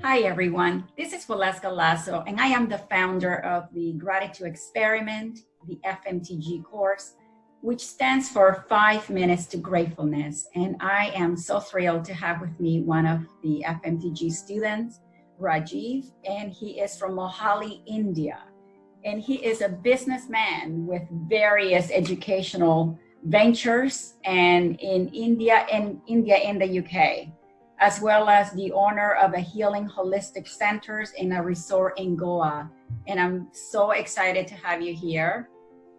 Hi, everyone. This is Waleuska Lazo, and I am the founder of the Gratitude Experiment, the FMTG course, which stands for 5 Minutes to Gratefulness. And I am so thrilled to have with me one of the FMTG students, Rajiv, and he is from Mohali, India. And he is a businessman with various educational ventures and in India and the UK, as well as the owner of a healing holistic centers in a resort in Goa. And I'm so excited to have you here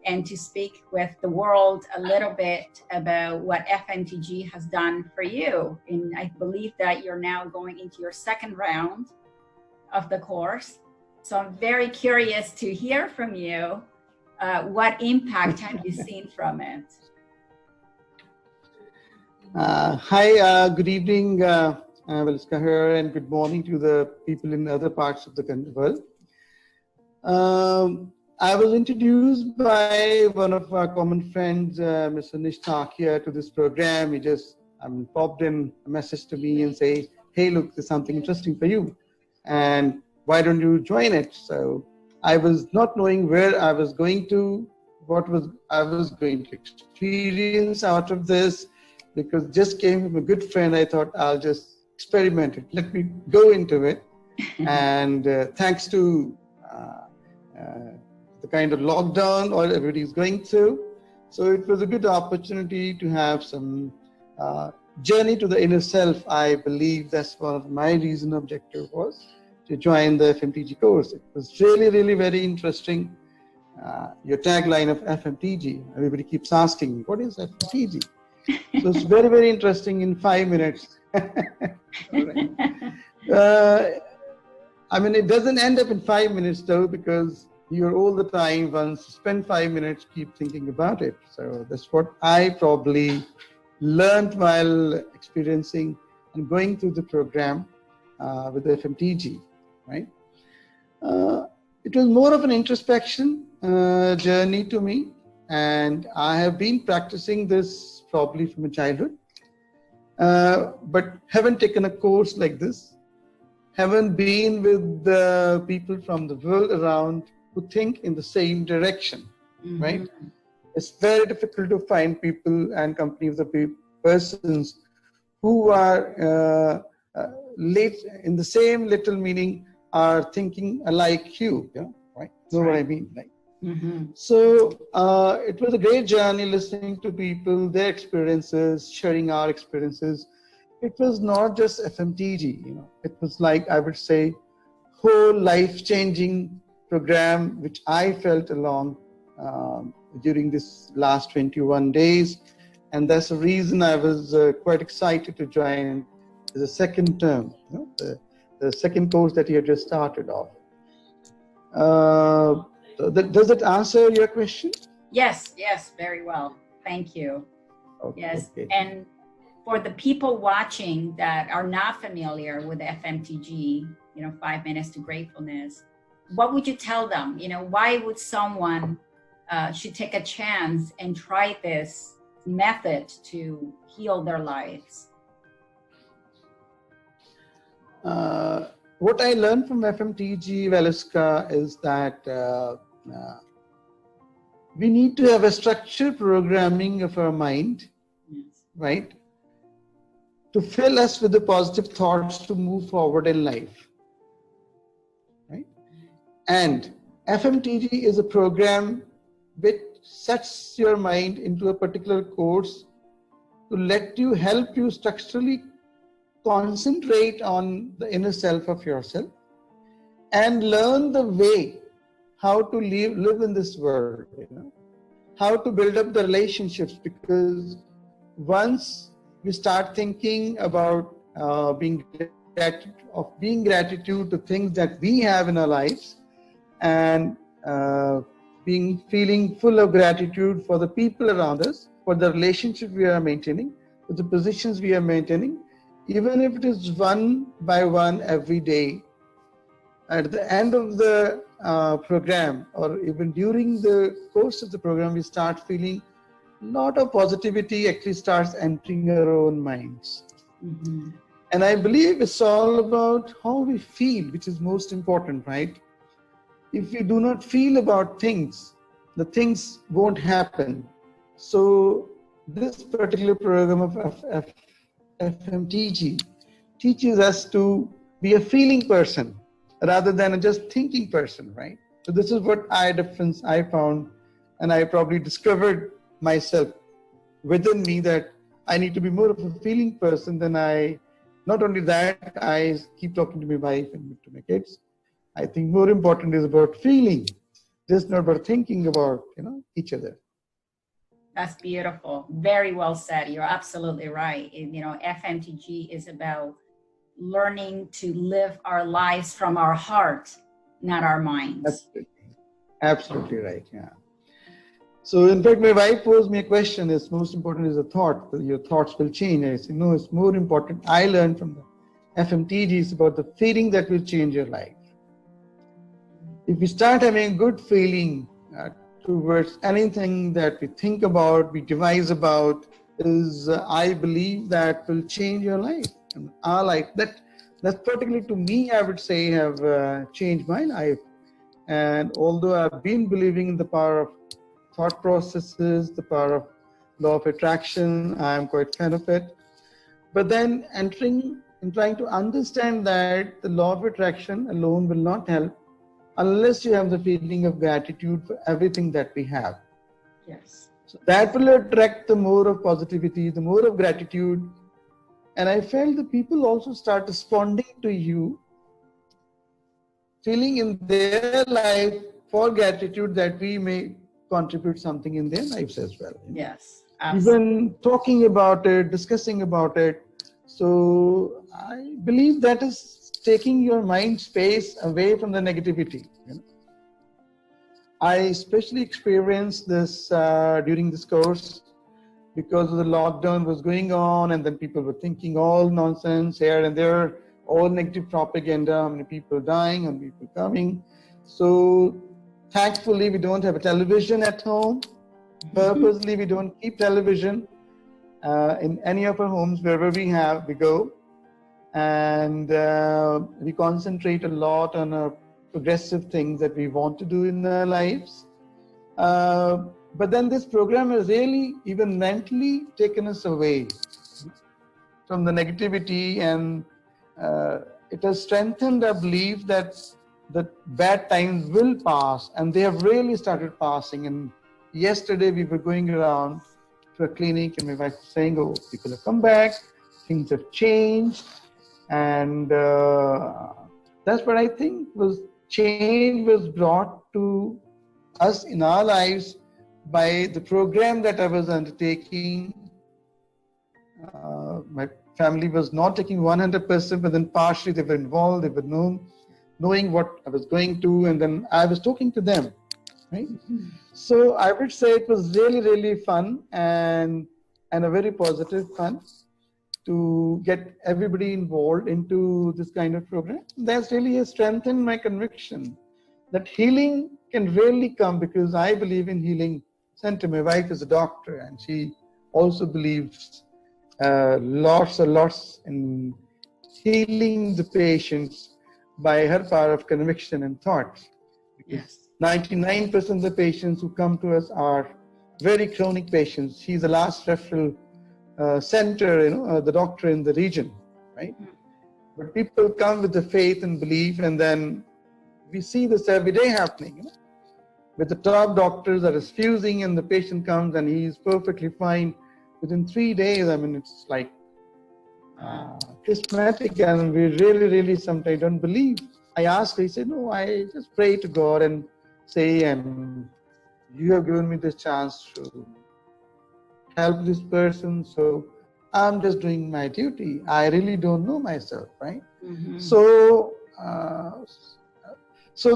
and to speak with the world a little bit about what FMTG has done for you. And I believe that you're now going into your second round of the course. So I'm very curious to hear from you. What impact have you seen from it? Hi, good evening, Waleuska here, and good morning to the people in other parts of the world. I was introduced by one of our common friends, Mr. Nish Thakia, to this program. He just popped in a message to me and say, hey, look, there's something interesting for you, and why don't you join it? So I was not knowing where I was going to, I was going to experience out of this, because just came from a good friend. I thought I'll just experiment it. Let me go into it. And thanks to the kind of lockdown or everybody's going through, so it was a good opportunity to have some journey to the inner self. I believe that's one of my reason objective was to join the FMTG course. It was really, really very interesting. Your tagline of FMTG, everybody keeps asking me, what is FMTG? So it's very, very interesting in 5 minutes. Right. I mean, it doesn't end up in 5 minutes though, because you're all the time, once you spend 5 minutes, keep thinking about it. So that's what I probably learned while experiencing and going through the program with the FMTG, right? It was more of an introspection journey to me. And I have been practicing this probably from a childhood, but haven't taken a course like this, haven't been with the people from the world around who think in the same direction, right? It's very difficult to find people and companies of persons who are late in the same little meaning, are thinking alike you, right? Know what I mean, right? So it was a great journey listening to people, their experiences, sharing our experiences. It was not just FMTG, it was like, I would say, whole life-changing program, which I felt along during this last 21 days. And that's the reason I was quite excited to join the second term, the second course that you have just started off. Does that answer your question? Yes, very well. Thank you. Okay, yes, okay. And for the people watching that are not familiar with FMTG, 5 Minutes to Gratefulness, what would you tell them? Why would someone should take a chance and try this method to heal their lives? What I learned from FMTG, Waleuska, is that we need to have a structured programming of our mind, right? To fill us with the positive thoughts to move forward in life, right? And FMTG is a program which sets your mind into a particular course to help you structurally concentrate on the inner self of yourself and learn the way how to live in this world, how to build up the relationships, because once we start thinking about being gratitude to things that we have in our lives, and feeling full of gratitude for the people around us, for the relationship we are maintaining, for the positions we are maintaining, even if it is one by one every day, at the end of the program, or even during the course of the program, we start feeling a lot of positivity actually starts entering our own minds. And I believe it's all about how we feel, which is most important, right? If we do not feel about things, the things won't happen. So this particular program of FMTG teaches us to be a feeling person rather than a just thinking person, right? So this is what difference I found, and I probably discovered myself within me that I need to be more of a feeling person than I. Not only that, I keep talking to my wife and to my kids. I think more important is about feeling, just not about thinking about each other. That's beautiful. Very well said. You're absolutely right. FMTG is about learning to live our lives from our heart, not our minds. Absolutely right. Yeah. So in fact, my wife posed me a question: "Is most important is a thought? Your thoughts will change." I said, "No, it's more important." I learned from the FMTG is about the feeling that will change your life. If we start having a good feeling towards anything that we think about, we devise about, I believe that will change your life and our life. That's particularly to me, I would say, have changed my life. And although I've been believing in the power of thought processes, the power of law of attraction, I'm quite fan of it. But then entering and trying to understand that the law of attraction alone will not help unless you have the feeling of gratitude for everything that we have. Yes. So that will attract the more of positivity, the more of gratitude. And I felt the people also start responding to you, feeling in their life for gratitude that we may contribute something in their lives as well. Yes, absolutely. Even talking about it, discussing about it. So I believe that is taking your mind space away from the negativity. I especially experienced this during this course because the lockdown was going on, and then people were thinking all nonsense here and there, all negative propaganda, how many people dying, how many people coming. So thankfully, we don't have a television at home. Purposely, we don't keep television in any of our homes. Wherever we go. And we concentrate a lot on our progressive things that we want to do in our lives. But then this program has really, even mentally, taken us away from the negativity, and it has strengthened our belief that the bad times will pass, and they have really started passing. And yesterday we were going around to a clinic, and my wife was saying, "Oh, people have come back, things have changed." And that's what I think change was brought to us in our lives by the program that I was undertaking. My family was not taking 100%, but then partially they were involved, they were knowing what I was going to, and then I was talking to them, right? Mm-hmm. So I would say it was really, really fun and a very positive fun to get everybody involved into this kind of program. That's really strengthened my conviction that healing can really come, because I believe in healing center. My wife is a doctor, and she also believes lots in healing the patients by her power of conviction and thought. Yes. 99% of the patients who come to us are very chronic patients. She's the last referral center, the doctor in the region, right? But people come with the faith and belief, and then we see this every day happening. With the top doctors are refusing, and the patient comes and he's perfectly fine within 3 days. I mean, it's like charismatic, and we really sometimes don't believe. I asked her, he said, "No, I just pray to God and say, and you have given me this chance to help this person, so I'm just doing my duty. I really don't know myself," right? Mm-hmm. So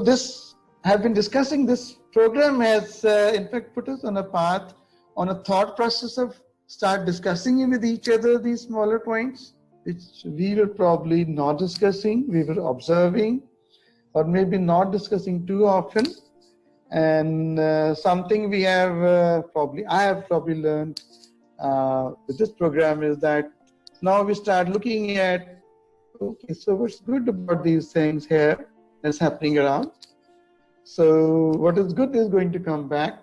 this have been discussing this program has in fact put us on a path, on a thought process of start discussing with each other these smaller points, which we were probably not discussing, we were observing, or maybe not discussing too often. And something we have I have learned with this program is that now we start looking at okay, so what's good about these things here that's happening around? So what is good is going to come back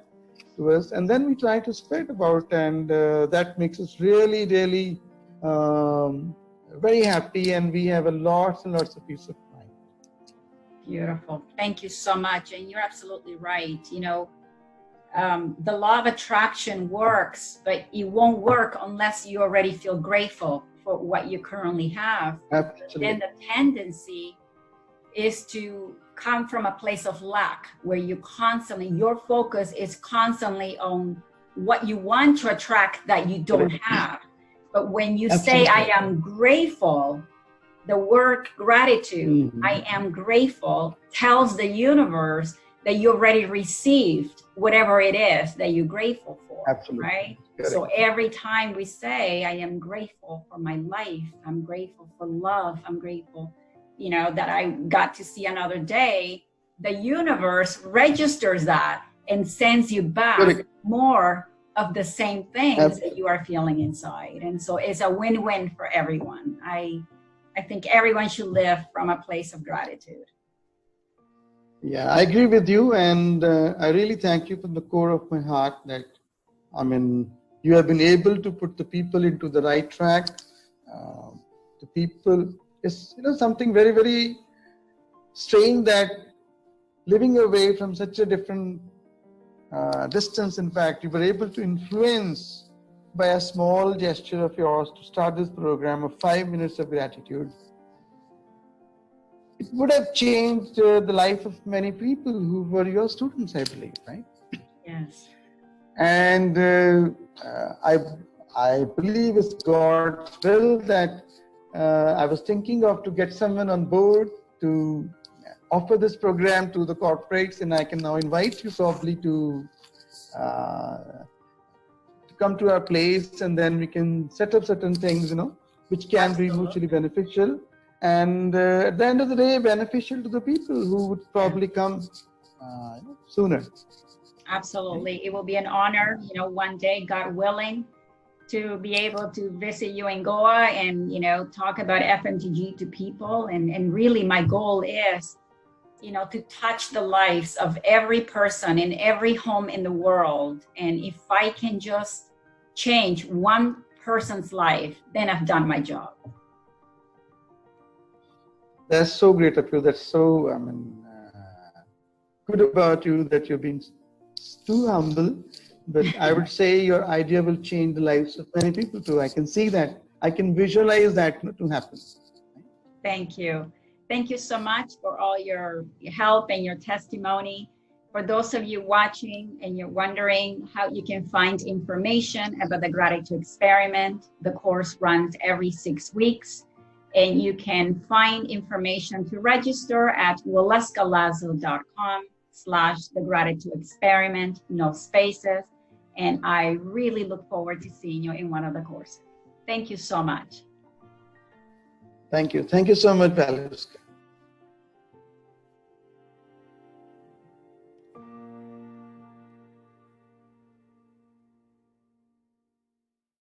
to us, and then we try to spread about, and that makes us really, really very happy, and we have lots and lots of peace of mind. Beautiful. Thank you so much. And you're absolutely right. You know, the law of attraction works, but it won't work unless you already feel grateful for what you currently have. Absolutely. Then the tendency is to come from a place of lack, where you constantly, your focus is constantly on what you want to attract that you don't have. But when you say, I am grateful, the word gratitude, I am grateful, tells the universe that you already received whatever it is that you're grateful for. Absolutely. Right? Correct. So every time we say, I am grateful for my life, I'm grateful for love, I'm grateful, you know, that I got to see another day, the universe registers that and sends you back Correct. more of the same things Absolutely. that you are feeling inside. And so it's a win-win for everyone. I think everyone should live from a place of gratitude. Yeah, I agree with you, and I really thank you from the core of my heart that, I mean, you have been able to put the people into the right track. The people is, you know, something very, very strange that living away from such a different distance, in fact, you were able to influence by a small gesture of yours to start this program of 5 minutes of gratitude. It would have changed the life of many people who were your students, I believe, right? Yes. And I believe it's God's will that I was thinking of to get someone on board to offer this program to the corporates, and I can now invite you probably to come to our place, and then we can set up certain things, you know, which can be mutually beneficial, and at the end of the day, beneficial to the people who would probably come sooner. Absolutely. It will be an honor, you know, one day, God willing, to be able to visit you in Goa and, you know, talk about FMTG to people. And really my goal is, you know, to touch the lives of every person in every home in the world. And if I can just change one person's life, then I've done my job. That's so great of you. That's so, I mean, good about you that you've been too humble. But I would say your idea will change the lives of many people too. I can see that. I can visualize that to happen. Thank you. Thank you so much for all your help and your testimony. For those of you watching and you're wondering how you can find information about the Gratitude Experiment, the course runs every 6 weeks. And you can find information to register at waleuscalazo.com/the Gratitude Experiment, no spaces. And I really look forward to seeing you in one of the courses. Thank you so much. Thank you. Thank you so much, Waleuska.